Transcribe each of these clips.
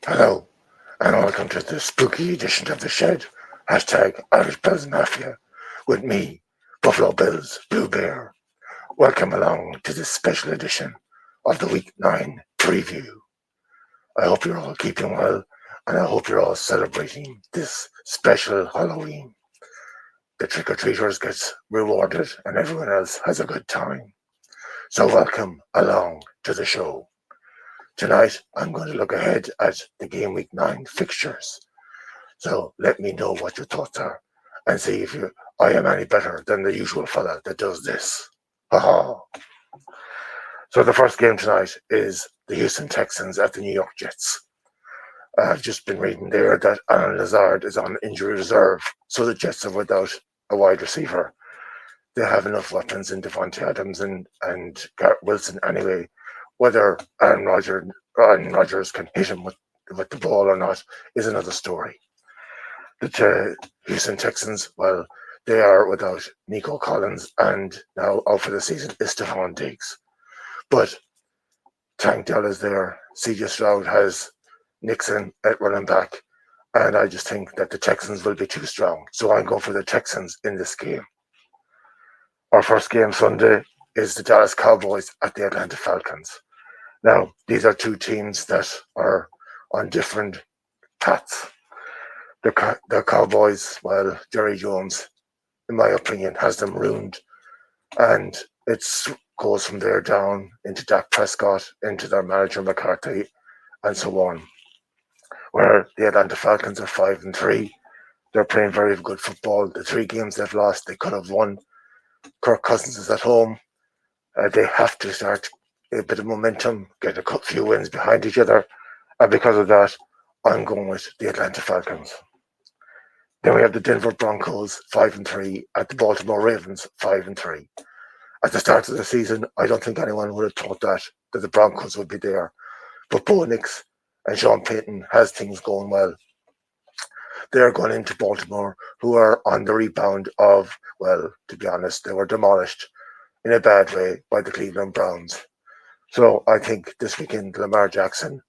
Hello, and welcome to the spooky edition of The Shed, hashtag Irish Bills Mafia, with me, Buffalo Bills Blue Bear. Welcome along to this special edition of the Week 9 preview. I hope you're all keeping well, and I hope you're all celebrating this special Halloween. The trick-or-treaters gets rewarded, and everyone else has a good time. So welcome along to the show. Tonight, I'm going to look ahead at the Game Week 9 fixtures. So let me know what your thoughts are and see if I am any better than the usual fella that does this. Haha. So the first game tonight is the Houston Texans at the New York Jets. I've just been reading there that Alan Lazard is on injury reserve, so the Jets are without a wide receiver. They have enough weapons in Devontae Adams and Garrett Wilson anyway. Whether Aaron Rodgers can hit him with the ball or not is another story. The Houston Texans, well, they are without Nico Collins, and now out for the season is Stephon Diggs. But Tank Dell is there. CJ Stroud has Nixon at running back, and I just think that the Texans will be too strong. So I'm going for the Texans in this game. Our first game Sunday is the Dallas Cowboys at the Atlanta Falcons. Now, these are two teams that are on different paths. The Cowboys, well, Jerry Jones, in my opinion, has them ruined. And it goes from there down into Dak Prescott, into their manager McCarthy, and so on. Where the Atlanta Falcons are 5-3. They're playing very good football. The 3 games they've lost, they could have won. Kirk Cousins is at home. They have to start a bit of momentum, get a few wins behind each other. And because of that, I'm going with the Atlanta Falcons. Then we have the Denver Broncos 5-3 at the Baltimore Ravens 5-3. At the start of the season, I don't think anyone would have thought that the Broncos would be there. But Bo Nix and Sean Payton has things going well. They're going into Baltimore, who are on the rebound of, well, to be honest, they were demolished in a bad way by the Cleveland Browns. So I think this weekend, Lamar Jackson,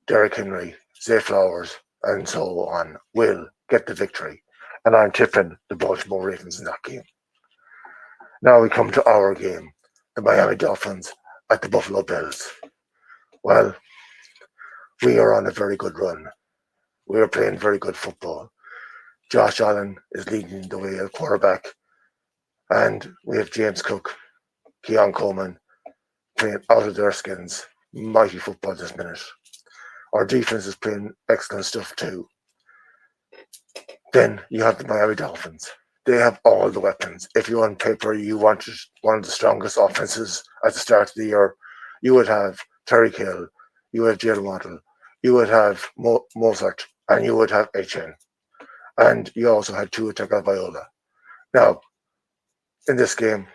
Derrick Henry, Zay Flowers, and so on will get the victory. And I'm tipping the Baltimore Ravens in that game. Now we come to our game, the Miami Dolphins at the Buffalo Bills. Well, we are on a very good run. We are playing very good football. Josh Allen is leading the way at quarterback. And we have James Cook, Keon Coleman playing out of their skins. Mighty football this minute. Our defense is playing excellent stuff too. Then you have the Miami Dolphins. They have all the weapons. If you on paper you wanted one of the strongest offenses at the start of the year, you would have Tyreek Hill, you would have Jalen Waddle, you would have Mozart, and you would have Etienne. And you also had Tua Tagovailoa. Now, in this game,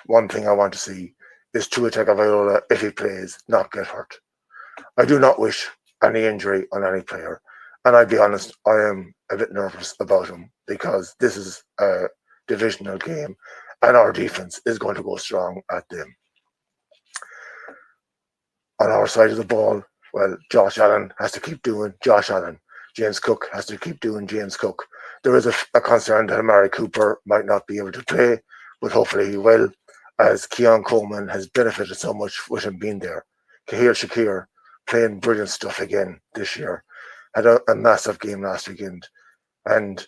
one thing I want to see is Tua Tagovailoa, if he plays, not get hurt. I do not wish any injury on any player. And I'll be honest, I am a bit nervous about him because this is a divisional game and our defense is going to go strong at them. On our side of the ball, well, Josh Allen has to keep doing Josh Allen. James Cook has to keep doing James Cook. There is a concern that Amari Cooper might not be able to play, but hopefully he will, as Keon Coleman has benefited so much with him being there. Kahir Shakir playing brilliant stuff again this year. Had a massive game last weekend. And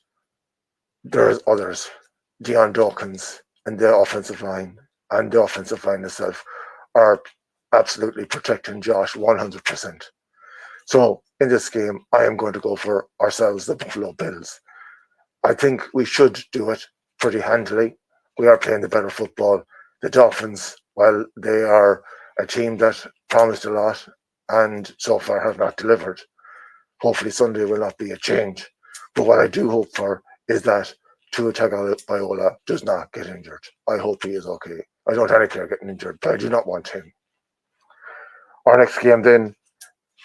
there's others. Deion Dawkins and the offensive line itself are absolutely protecting Josh 100%. So in this game, I am going to go for ourselves, the Buffalo Bills. I think we should do it pretty handily. We are playing the better football. The Dolphins, well, they are a team that promised a lot and so far have not delivered. Hopefully Sunday will not be a change. But what I do hope for is that Tua Tagovailoa does not get injured. I hope he is okay. I don't have any player getting injured, but I do not want him. Our next game then,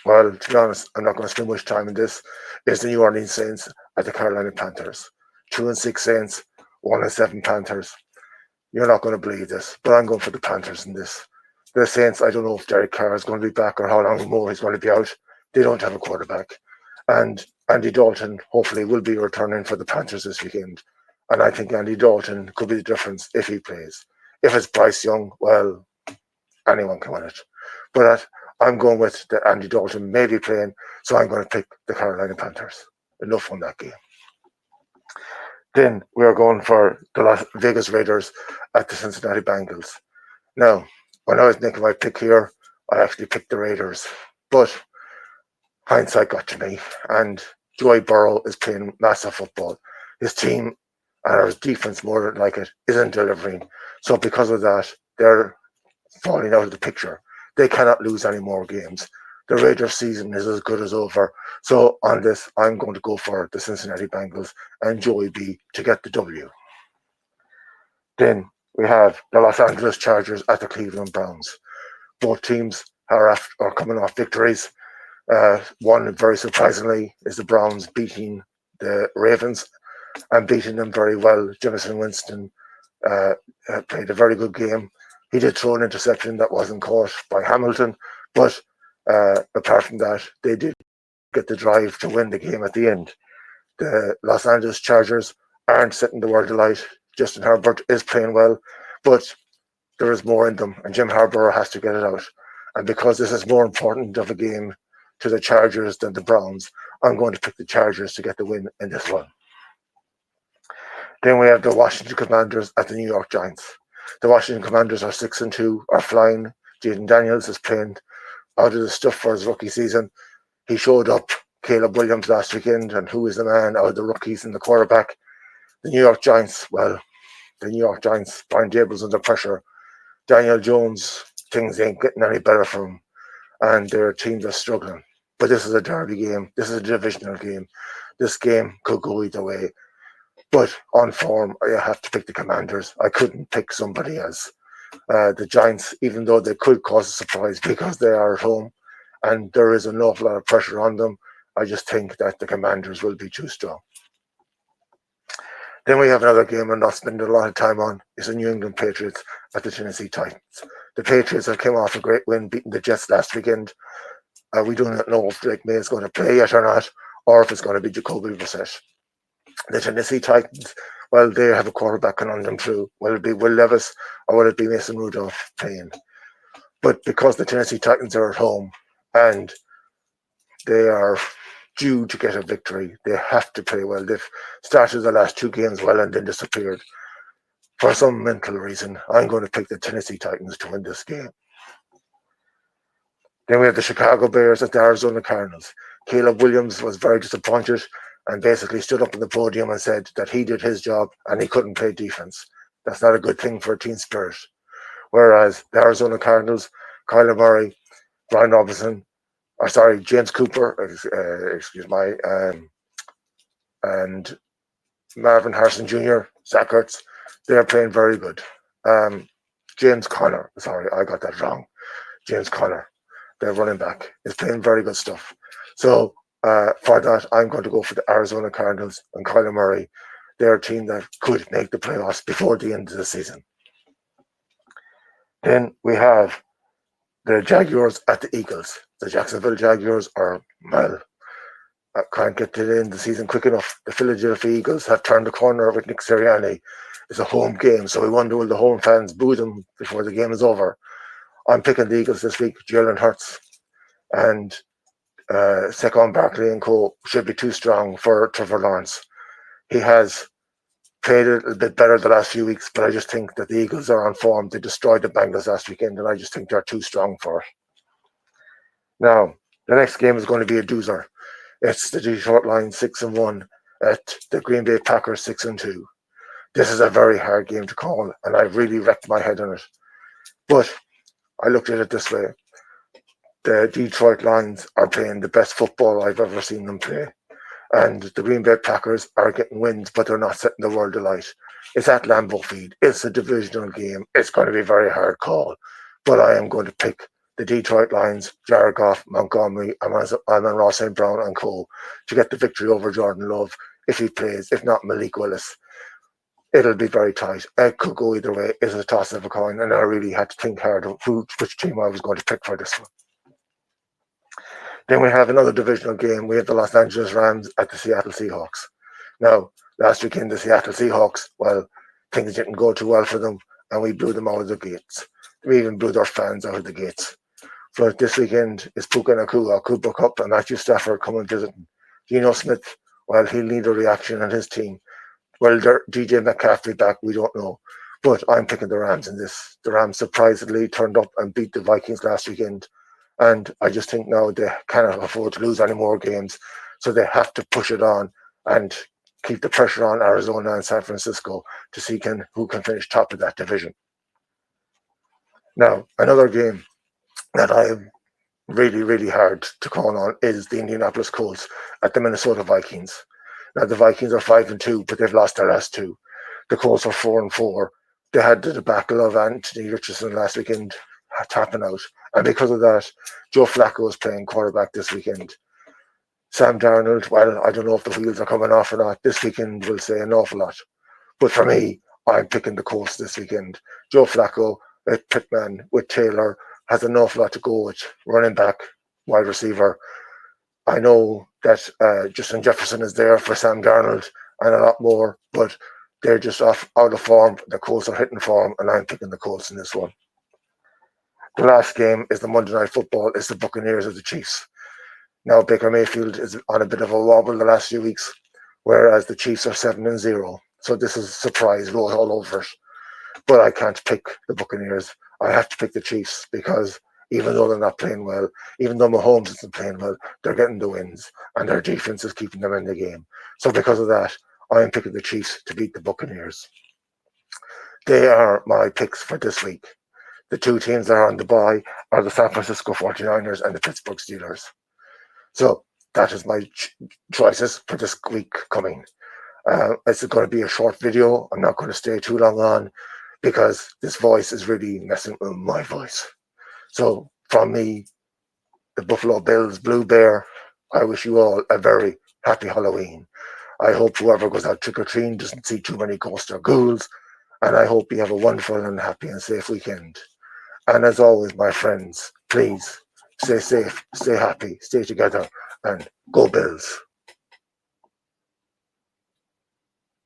well, to be honest, I'm not going to spend much time in this, is the New Orleans Saints at the Carolina Panthers. 2-6 Saints, 1-7 Panthers. You're not going to believe this, but I'm going for the Panthers in this. The Saints, I don't know if Derek Carr is going to be back or how long more he's going to be out, They don't have a quarterback. And Andy Dalton hopefully will be returning for the Panthers this weekend. And I think Andy Dalton could be the difference if he plays. If it's Bryce Young, well, anyone can win it. But I'm going with the Andy Dalton may be playing, so I'm going to pick the Carolina Panthers. Enough on that game. Then we are going for the Las Vegas Raiders at the Cincinnati Bengals. Now, when I was making my pick here, I actually picked the Raiders. But hindsight got to me, and Joey Burrow is playing massive football. His team and his defense, more than like it, isn't delivering. So because of that, they're falling out of the picture. They cannot lose any more games. The Raiders season is as good as over. So on this, I'm going to go for the Cincinnati Bengals and Joey B to get the W. Then we have the Los Angeles Chargers at the Cleveland Browns. Both teams are coming off victories. One, very surprisingly, is the Browns beating the Ravens and beating them very well. Jamison Winston played a very good game. He did throw an interception that wasn't caught by Hamilton, but apart from that, they did get the drive to win the game at the end. The Los Angeles Chargers aren't setting the world alight. Justin Herbert is playing well, but there is more in them, and Jim Harbaugh has to get it out. And because this is more important of a game to the Chargers than the Browns, I'm going to pick the Chargers to get the win in this one. Then we have the Washington Commanders at the New York Giants. The Washington Commanders are 6-2, are flying. Jaden Daniels is playing out of the stuff for his rookie season. He showed up, Caleb Williams last weekend, and who is the man out of the rookies and the quarterback? The New York Giants, well, the New York Giants, Brian Daboll's under pressure. Daniel Jones, things ain't getting any better for him, and their teams are struggling. But this is a derby game. This is a divisional game. This game could go either way. But on form, I have to pick the Commanders. I couldn't pick somebody else. The Giants, even though they could cause a surprise because they are at home and there is an awful lot of pressure on them, I just think that the Commanders will be too strong. Then we have another game I'm not spending a lot of time on. It's the New England Patriots at the Tennessee Titans. The Patriots have came off a great win, beating the Jets last weekend. We do not know if Drake May is going to play yet or not, or if it's going to be Jacoby Brissett. The Tennessee Titans, well, they have a quarterback conundrum too. Will it be Will Levis or will it be Mason Rudolph playing? But because the Tennessee Titans are at home and they are due to get a victory, they have to play well. They've started the last two games well and then disappeared. For some mental reason, I'm going to pick the Tennessee Titans to win this game. Then we have the Chicago Bears at the Arizona Cardinals. Caleb Williams was very disappointed and basically stood up on the podium and said that he did his job and he couldn't play defense. That's not a good thing for a team spirit. Whereas the Arizona Cardinals, Kyler Murray, Brian Robinson, James Cooper, and Marvin Harrison Jr., Zach Ertz, they're playing very good. James Conner, I got that wrong. James Conner, their running back, is playing very good stuff. So for that, I'm going to go for the Arizona Cardinals and Kyler Murray. They're a team that could make the playoffs before the end of the season. Then we have the Jaguars at the Eagles. The Jacksonville Jaguars are, well, I can't get to the end of the season quick enough. The Philadelphia Eagles have turned the corner with Nick Sirianni. It's a home game, so we wonder will the home fans boo them before the game is over. I'm picking the Eagles this week. Jalen Hurts and Saquon Barkley and co should be too strong for Trevor Lawrence. He has played a little bit better the last few weeks, but I just think that the Eagles are on form. They destroyed the Bengals last weekend, and I just think they're too strong for it. Now, the next game is going to be a doozer. It's the Detroit Lions 6-1 at the Green Bay Packers 6-2. This is a very hard game to call, and I really wrecked my head on it. But I looked at it this way. The Detroit Lions are playing the best football I've ever seen them play. And the Green Bay Packers are getting wins, but they're not setting the world alight. It's at Lambeau Field. It's a divisional game. It's going to be a very hard call. But I am going to pick the Detroit Lions, Jared Goff, Montgomery, Amon-Ra St. Brown and co. to get the victory over Jordan Love if he plays, if not Malik Willis. It'll be very tight. It could go either way. It's a toss of a coin, and I really had to think hard of which team I was going to pick for this one. Then we have another divisional game. We have the Los Angeles Rams at the Seattle Seahawks. Now, last weekend, the Seattle Seahawks, well, things didn't go too well for them, and we blew them out of the gates. We even blew their fans out of the gates. So this weekend is Puka Nakua, Cooper Cup, and Matthew Stafford coming visiting. Geno Smith, well, he'll need a reaction on his team. Well, DJ McCaffrey back, we don't know. But I'm picking the Rams in this. The Rams surprisingly turned up and beat the Vikings last weekend. And I just think now they cannot afford to lose any more games. So they have to push it on and keep the pressure on Arizona and San Francisco to see who can finish top of that division. Now, another game that I'm really, really hard to call on is the Indianapolis Colts at the Minnesota Vikings. Now, the Vikings are 5-2, but they've lost their last two. The Colts are 4-4. They had the debacle of Anthony Richardson last weekend tapping out. And because of that, Joe Flacco is playing quarterback this weekend. Sam Darnold, well, I don't know if the wheels are coming off or not. This weekend will say an awful lot. But for me, I'm picking the Colts this weekend. Joe Flacco with Pittman, with Taylor, has an awful lot to go with. Running back, wide receiver. I know that Justin Jefferson is there for Sam Darnold and a lot more, but they're just out of form. The Colts are hitting form, and I'm picking the Colts in this one. The last game is the Monday Night Football. It's the Buccaneers of the Chiefs. Now, Baker Mayfield is on a bit of a wobble the last few weeks, whereas the Chiefs are 7-0. So this is a surprise vote all over it. But I can't pick the Buccaneers. I have to pick the Chiefs because even though they're not playing well, even though Mahomes isn't playing well, they're getting the wins and their defense is keeping them in the game. So because of that, I am picking the Chiefs to beat the Buccaneers. They are my picks for this week. The two teams that are on the bye are the San Francisco 49ers and the Pittsburgh Steelers. So that is my choices for this week coming. It's going to be a short video. I'm not going to stay too long on because this voice is really messing with my voice. So from me, the Buffalo Bills Blue Bear, I wish you all a very happy Halloween. I hope whoever goes out trick-or-treating doesn't see too many ghosts or ghouls, and I hope you have a wonderful and happy and safe weekend. And as always, my friends, please stay safe, stay happy, stay together, and go Bills.